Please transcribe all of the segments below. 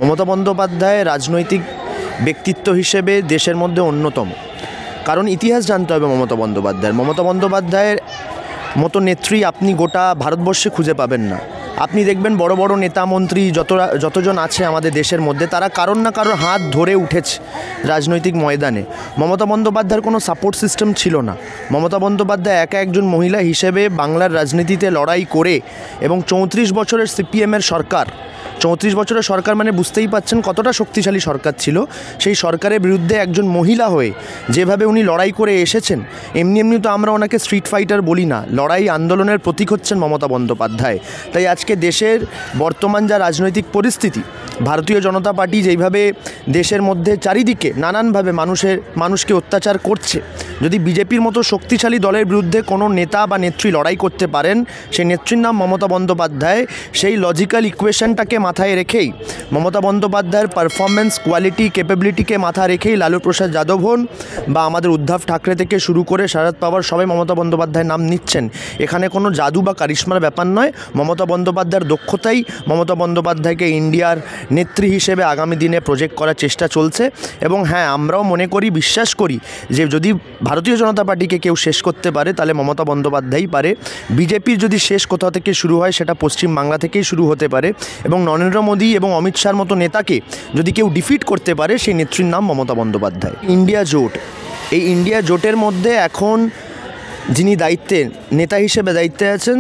মমতা বন্দ্যোপাধ্যায় রাজনৈতিক ব্যক্তিত্ব হিসেবে দেশের মধ্যে অন্যতম। কারণ ইতিহাস জানতে হবে মমতা বন্দ্যোপাধ্যায়ের মতো নেত্রী আপনি গোটা ভারতবর্ষে খুঁজে পাবেন না। আপনি দেখবেন বড় বড় নেতা মন্ত্রী যতজন আছে আমাদের দেশের মধ্যে, তারা কারোর না কারোর হাত ধরে উঠেছে রাজনৈতিক ময়দানে। মমতা বন্দ্যোপাধ্যায়ের কোনো সাপোর্ট সিস্টেম ছিল না। মমতা বন্দ্যোপাধ্যায় একা একজন মহিলা হিসেবে বাংলার রাজনীতিতে লড়াই করে, এবং 34 বছরের সিপিএমের সরকার, 34 বছরের সরকার মানে বুঝতেই পাচ্ছেন কতটা শক্তিশালী সরকার ছিল। সেই সরকারের বিরুদ্ধে একজন মহিলা হয়ে যেভাবে উনি লড়াই করে এসেছেন, এমনি তো আমরা ওনাকে স্ট্রিট ফাইটার বলি না, লড়াই আন্দোলনের প্রতীক হচ্ছেন মমতা বন্দ্যোপাধ্যায়। তাই আজকে দেশের বর্তমান যা রাজনৈতিক পরিস্থিতি, ভারতীয় জনতা পার্টি যেইভাবে দেশের মধ্যে চারিদিকে নানানভাবে মানুষকে অত্যাচার করছে, যদি বিজেপির মতো শক্তিশালী দলের বিরুদ্ধে কোনো নেতা বা নেত্রী লড়াই করতে পারেন, সেই নেত্রীর নাম মমতা বন্দ্যোপাধ্যায়। সেই লজিক্যাল ইকুয়েশনটাকে মাথায় রেখেই, মমতা বন্দ্যোপাধ্যায়ের পারফরমেন্স, কোয়ালিটি, ক্যাপাবিলিটিকে মাথায় রেখেই লালু প্রসাদ যাদব হন বা আমাদের উদ্ধব ঠাকরে থেকে শুরু করে শরদ পাওয়ার সবাই মমতা বন্দ্যোপাধ্যায়ের নাম নিচ্ছেন। এখানে কোনো জাদু বা কারিশমার ব্যাপার নয়। মমতা বন্দ্যোপাধ্যায়ের দক্ষতাই মমতা বন্দ্যোপাধ্যায়কে ইন্ডিয়ার নেত্রী হিসেবে আগামী দিনে প্রজেক্ট করার চেষ্টা চলছে। এবং হ্যাঁ, আমরাও মনে করি, বিশ্বাস করি যে যদি ভারতীয় জনতা পার্টিকে কেউ শেষ করতে পারে তাহলে মমতা বন্দ্যোপাধ্যায়ই পারে। বিজেপির যদি শেষ কোথাও থেকে শুরু হয় সেটা পশ্চিমবাংলা থেকেই শুরু হতে পারে, এবং নরেন্দ্র মোদী এবং অমিত শাহর মতো নেতাকে যদি কেউ ডিফিট করতে পারে, সেই নেত্রীর নাম মমতা বন্দ্যোপাধ্যায়। ইন্ডিয়া জোট, এই ইন্ডিয়া জোটের মধ্যে এখন যিনি নেতা হিসেবে দায়িত্বে আছেন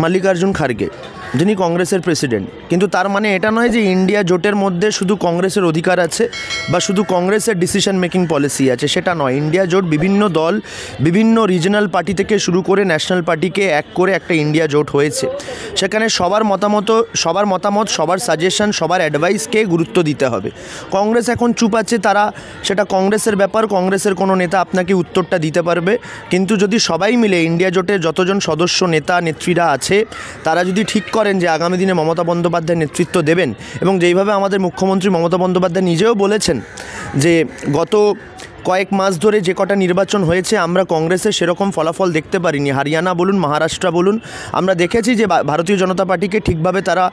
মল্লিকার্জুন খার্গে, যিনি কংগ্রেসের প্রেসিডেন্ট। কিন্তু তার মানে এটা নয় যে ইন্ডিয়া জোটের মধ্যে শুধু কংগ্রেসের অধিকার আছে বা শুধু কংগ্রেসের ডিসিশন মেকিং পলিসি আছে, সেটা নয়। ইন্ডিয়া জোট বিভিন্ন দল, বিভিন্ন রিজনাল পার্টি থেকে শুরু করে ন্যাশনাল পার্টিকে এক করে একটা ইন্ডিয়া জোট হয়েছে। সেখানে সবার মতামত, সবার সাজেশন, সবার অ্যাডভাইসকে গুরুত্ব দিতে হবে। কংগ্রেস এখন চুপ আছে, সেটা কংগ্রেসের ব্যাপার, কংগ্রেসের কোনো নেতা আপনাকে উত্তরটা দিতে পারবে। কিন্তু যদি সবাই মিলে ইন্ডিয়া জোটের যতজন সদস্য, নেতা নেত্রীরা আছে, তারা যদি ঠিক করেন যে আগামী দিনে মমতা বন্দ্যোপাধ্যায় নেতৃত্ব দেবেন, এবং যেইভাবে আমাদের মুখ্যমন্ত্রী মমতা বন্দ্যোপাধ্যায় নিজেও বলেছেন যে গত কয়েক মাস ধরে যে কটা নির্বাচন হয়েছে আমরা কংগ্রেসের সেরকম ফলাফল দেখতে পারিনি। হরিয়ানা বলুন, মহারাষ্ট্র বলুন, আমরা দেখেছি যে ভারতীয় জনতা পার্টিকে ঠিকভাবে তারা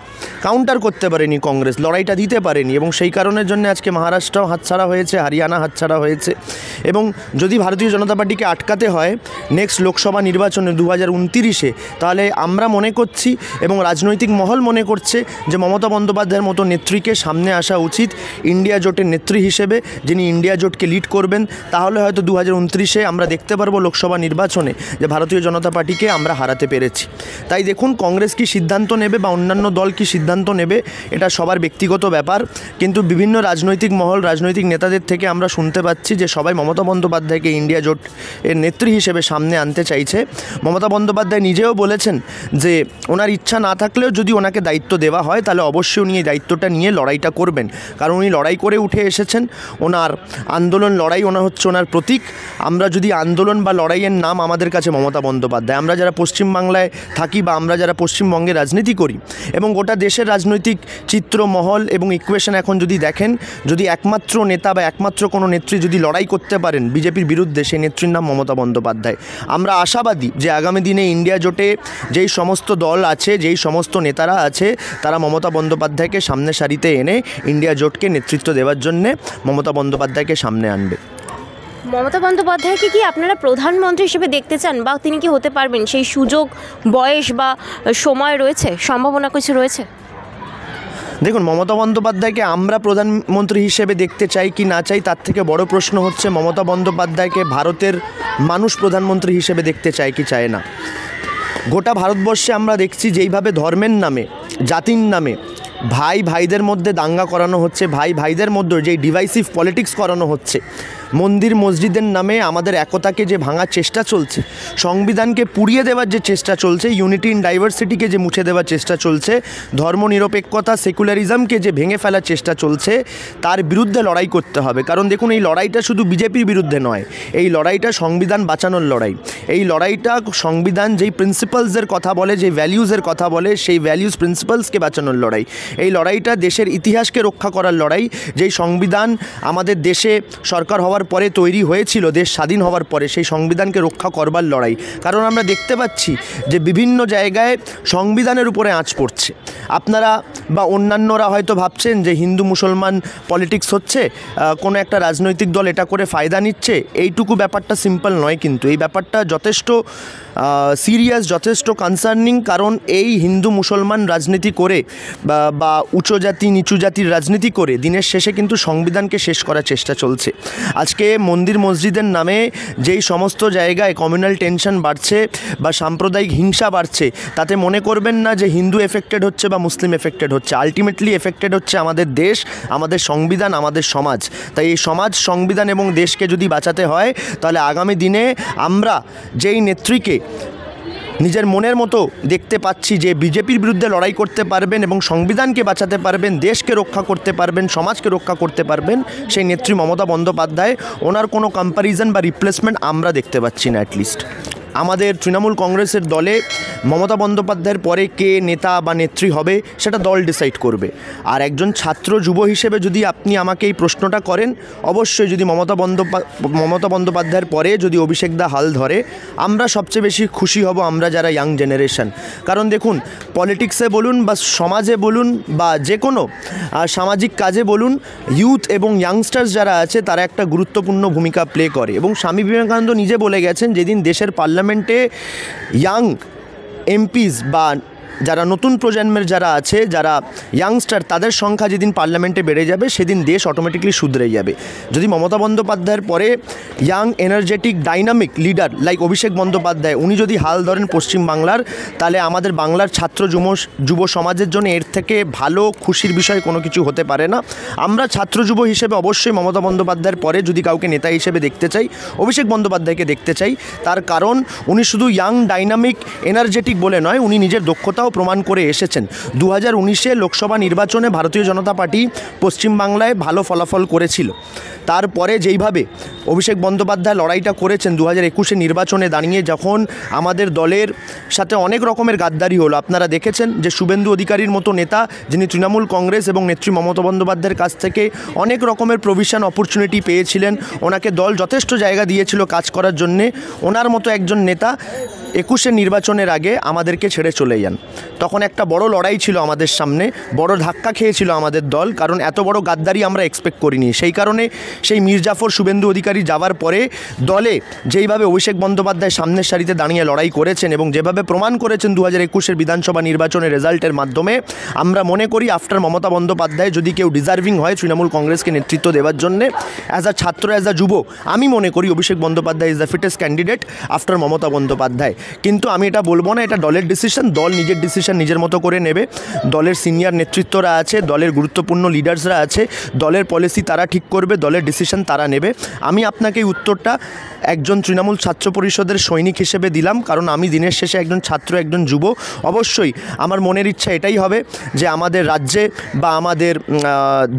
কাউন্টার করতে পারেনি, কংগ্রেস লড়াইটা দিতে পারেনি, এবং সেই কারণের জন্য আজকে মহারাষ্ট্র হাতছাড়া হয়েছে, হরিয়ানা হাতছাড়া হয়েছে। এবং যদি ভারতীয় জনতা পার্টিকে আটকাতে হয় নেক্সট লোকসভা নির্বাচনে 2029-এ, তাহলে আমরা মনে করছি এবং রাজনৈতিক মহল মনে করছে যে মমতা বন্দ্যোপাধ্যায়ের মতো নেত্রীকে সামনে আসা উচিত ইন্ডিয়া জোটের নেত্রী হিসেবে, যিনি ইন্ডিয়া জোটকে লিড করবেন। তাহলে হয়তো 2029-এ আমরা দেখতে পারবো লোকসভা নির্বাচনে যে ভারতীয় জনতা পার্টিকে আমরা হারাতে পেরেছি। তাই দেখুন, কংগ্রেস কি সিদ্ধান্ত নেবে বা অন্যান্য দল কি সিদ্ধান্ত নেবে, এটা সবার ব্যক্তিগত ব্যাপার। কিন্তু বিভিন্ন রাজনৈতিক মহল, রাজনৈতিক নেতাদের থেকে আমরা শুনতে পাচ্ছি যে সবাই মমতা বন্দ্যোপাধ্যায়কে ইন্ডিয়া জোট এর নেত্রী হিসেবে সামনে আনতে চাইছে। মমতা বন্দ্যোপাধ্যায় নিজেও বলেছেন যে ওনার ইচ্ছা না থাকলেও যদি ওনাকে দায়িত্ব দেওয়া হয় তাহলে অবশ্যই উনি এই দায়িত্বটা নিয়ে লড়াইটা করবেন। কারণ উনি লড়াই করে উঠে এসেছেন, ওনার আন্দোলন লড়াই হচ্ছে ওনার প্রতীক। আমরা যদি আন্দোলন বা লড়াইয়ের নাম আমাদের কাছে মমতা বন্দ্যোপাধ্যায়, আমরা যারা পশ্চিমবাংলায় থাকি বা আমরা যারা পশ্চিমবঙ্গে রাজনীতি করি এবং গোটা দেশের রাজনৈতিক চিত্র, মহল এবং ইকুয়েশন এখন যদি দেখেন, যদি একমাত্র নেতা বা একমাত্র কোনো নেত্রী যদি লড়াই করতে পারেন বিজেপির বিরুদ্ধে, সেই নেত্রীর নাম মমতা বন্দ্যোপাধ্যায়। আমরা আশাবাদী যে আগামী দিনে ইন্ডিয়া জোটে যেই সমস্ত দল আছে, যেই সমস্ত নেতারা আছে, তারা মমতা বন্দ্যোপাধ্যায়কে সামনে সারিতে এনে ইন্ডিয়া জোটকে নেতৃত্ব দেওয়ার জন্যে মমতা বন্দ্যোপাধ্যায়কে সামনে আনবে। মমতা বন্দ্যোপাধ্যায়কে কি আপনারা প্রধানমন্ত্রী হিসেবে দেখতে চান, বা তিনি কি হতে পারবেন? সেই সুযোগ, বয়স বা সময় রয়েছে, সম্ভাবনা কিছু রয়েছে? দেখুন, মমতা বন্দ্যোপাধ্যায়কে আমরা প্রধানমন্ত্রী হিসেবে দেখতে চাই কি না চাই, তার থেকে বড় প্রশ্ন হচ্ছে মমতা বন্দ্যোপাধ্যায়কে ভারতের মানুষ প্রধানমন্ত্রী হিসেবে দেখতে চায় কি চায় না। গোটা ভারতবর্ষে আমরা দেখছি যেইভাবে ধর্মের নামে, জাতির নামে ভাইদের মধ্যে দাঙ্গা করানো হচ্ছে, ভাইদের মধ্যে যেই ডিভাইসিভ পলিটিক্স করানো হচ্ছে, মন্দির মসজিদের নামে আমাদের একতাকে যে ভাঙার চেষ্টা চলছে, সংবিধানকে পুড়িয়ে দেওয়ার যে চেষ্টা চলছে, ইউনিটি ইন ডাইভার্সিটিকে যে মুছে দেওয়ার চেষ্টা চলছে, ধর্মনিরপেক্ষতা, সেকুলারিজমকে যে ভেঙে ফেলার চেষ্টা চলছে, তার বিরুদ্ধে লড়াই করতে হবে। কারণ দেখুন, এই লড়াইটা শুধু বিজেপির বিরুদ্ধে নয়, এই লড়াইটা সংবিধান বাঁচানোর লড়াই। এই লড়াইটা সংবিধান যেই প্রিন্সিপালসের কথা বলে, যে ভ্যালিউজের কথা বলে, সেই ভ্যালিউজ প্রিন্সিপালসকে বাঁচানোর লড়াই। এই লড়াইটা দেশের ইতিহাসকে রক্ষা করার লড়াই। যেই সংবিধান আমাদের দেশে সরকার হওয়ার হওয়ার পরে তৈরি হয়েছিল, দেশ স্বাধীন হওয়ার পরে সেই সংবিধানকে রক্ষা করবার লড়াই। কারণ আমরা দেখতে পাচ্ছি যে বিভিন্ন জায়গায় সংবিধানের উপরে আঁচ পড়ছে। আপনারা বা অন্যান্যরা হয়তো ভাবছেন যে হিন্দু মুসলমান পলিটিক্স হচ্ছে, কোনো একটা রাজনৈতিক দল এটা করে ফায়দা নিচ্ছে। এইটুকু ব্যাপারটা সিম্পল নয়, কিন্তু এই ব্যাপারটা যথেষ্ট সিরিয়াস, যথেষ্ট কনসার্নিং। কারণ এই হিন্দু মুসলমান রাজনীতি করে বা উচ্চ জাতি নিচু জাতির রাজনীতি করে দিনের শেষে কিন্তু সংবিধানকে শেষ করার চেষ্টা চলছে। আজকে মন্দির মসজিদের নামে যেই সমস্ত জায়গায় কমিউনাল টেনশন বাড়ছে বা সাম্প্রদায়িক হিংসা বাড়ছে, তাতে মনে করবেন না যে হিন্দু এফেক্টেড হচ্ছে বা মুসলিম এফেক্টেড হচ্ছে। আলটিমেটলি এফেক্টেড হচ্ছে আমাদের দেশ, আমাদের সংবিধান, আমাদের সমাজ। তাই এই সমাজ, সংবিধান এবং দেশকে যদি বাঁচাতে হয়, তাহলে আগামী দিনে আমরা যেই নেত্রীকে নিজের মনের মতো দেখতে পাচ্ছি, যে বিজেপির বিরুদ্ধে লড়াই করতে পারবেন এবং সংবিধানকে বাঁচাতে পারবেন, দেশকে রক্ষা করতে পারবেন, সমাজকে রক্ষা করতে পারবেন, সেই নেত্রী মমতা বন্দ্যোপাধ্যায়। ওনার কোনো কম্প্যারিজন বা রিপ্লেসমেন্ট আমরা দেখতে পাচ্ছি না। অ্যাটলিস্ট আমাদের তৃণমূল কংগ্রেসের দলে মমতা বন্দ্যোপাধ্যায়ের পরে কে নেতা বা নেত্রী হবে সেটা দল ডিসাইড করবে। আর একজন ছাত্র যুব হিসেবে যদি আপনি আমাকে এই প্রশ্নটা করেন, অবশ্যই যদি মমতা বন্দ্যোপাধ্যায়ের পরে যদি অভিষেক দা হাল ধরে, আমরা সবচেয়ে বেশি খুশি হব, আমরা যারা ইয়াং জেনারেশন। কারণ দেখুন, পলিটিক্সে বলুন বা সমাজে বলুন বা যে কোনো সামাজিক কাজে বলুন, ইউথ এবং ইয়াংস্টার্স যারা আছে তারা একটা গুরুত্বপূর্ণ ভূমিকা প্লে করে। এবং স্বামী বিবেকানন্দ নিজে বলে গেছেন, যেদিন দেশের পার্লামেন্টে ইয়াং এমপিস বা যারা নতুন প্রজন্মের যারা আছে, যারা ইয়াংস্টার, তাদের সংখ্যা যেদিন পার্লামেন্টে বেড়ে যাবে, সেদিন দেশ অটোমেটিকলি শুধরে যাবে। যদি মমতা বন্দ্যোপাধ্যায়ের পরে young energetic dynamic leader like Abhishek Bandyopadhyay উনি যদি হাল ধরেন পশ্চিমবাংলার, তাহলে আমাদের বাংলার ছাত্র যুব সমাজের জন্য এর থেকে ভালো খুশির বিষয় কোনো কিছু হতে পারে না। আমরা ছাত্র যুব হিসেবে অবশ্যই মমতা বন্দ্যোপাধ্যায়ের পরে যদি কাউকে নেতা হিসেবে দেখতে চাই, অভিষেক বন্দ্যোপাধ্যায়কে দেখতে চাই। তার কারণ উনি শুধু ইয়াং ডাইনামিক এনার্জেটিক বলে নয়, উনি নিজের দক্ষতা প্রমাণ করে এসেছেন। 2019 লোকসভা নির্বাচনে ভারতীয় জনতা পার্টি পশ্চিমবাংলায় ভালো ফলাফল করেছিল। তারপরে যেইভাবে অভিষেক বন্দ্যোপাধ্যায় লড়াইটা করেছেন 2021 নির্বাচনে দাঁড়িয়ে, যখন আমাদের দলের সাথে অনেক রকমের গাদ্দারি হলো, আপনারা দেখেছেন যে শুভেন্দু অধিকারীর মতো নেতা, যিনি তৃণমূল কংগ্রেস এবং নেত্রী মমতা বন্দ্যোপাধ্যায়ের কাছ থেকে অনেক রকমের প্রভিশন অপরচুনিটি পেয়েছিলেন, ওনাকে দল যথেষ্ট জায়গা দিয়েছিল কাজ করার জন্যে, ওনার মতো একজন নেতা 21 নির্বাচনের আগে আমাদেরকে ছেড়ে চলে যান। তখন একটা বড় লড়াই ছিল আমাদের সামনে, বড় ধাক্কা খেয়েছিল আমাদের দল, কারণ এত বড় গাদ্দারি আমরা এক্সপেক্ট করিনি। সেই কারণে সেই মির্জাফর, শুভেন্দু অধিকারী যাওয়ার পরে দলে যেইভাবে অভিষেক বন্দ্যোপাধ্যায় সামনের সারিতে দাঁড়িয়ে লড়াই করেছেন এবং যেভাবে প্রমাণ করেছেন 2021 বিধানসভা নির্বাচনের রেজাল্টের মাধ্যমে, আমরা মনে করি আফটার মমতা বন্দ্যোপাধ্যায় যদি কেউ ডিজার্ভিং হয় তৃণমূল কংগ্রেসকে নেতৃত্ব দেওয়ার জন্য অ্যাজ আ ছাত্র, অ্যাজ আ যুব, আমি মনে করি Abhishek Bandyopadhyay is the fittest candidate after Mamata Bandyopadhyay. কিন্তু আমি এটা বলবো না এটা দলের ডিসিশন, দল নিজের ডিসিশন নিজের মতো করে নেবে। দলের সিনিয়র নেতৃত্বরা আছে, দলের গুরুত্বপূর্ণ লিডার্সরা আছে, দলের পলিসি তারা ঠিক করবে, দলের ডিসিশন তারা নেবে। আমি আপনাকে এই উত্তরটা একজন তৃণমূল ছাত্র পরিষদের সৈনিক হিসেবে দিলাম, কারণ আমি দিনের শেষে একজন ছাত্র, একজন যুব। অবশ্যই আমার মনের ইচ্ছা এটাই হবে যে আমাদের রাজ্যে বা আমাদের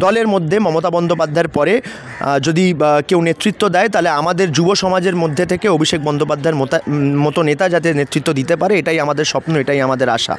দলের মধ্যে মমতা বন্দ্যোপাধ্যায়ের পরে যদি কেউ নেতৃত্ব দেয়, তাহলে আমাদের যুব সমাজের মধ্যে থেকে অভিষেক বন্দ্যোপাধ্যায়ের মতো নেতা যাতে নেতৃত্ব দিতে পারে, এটাই আমাদের স্বপ্ন, এটাই আমাদের আশা।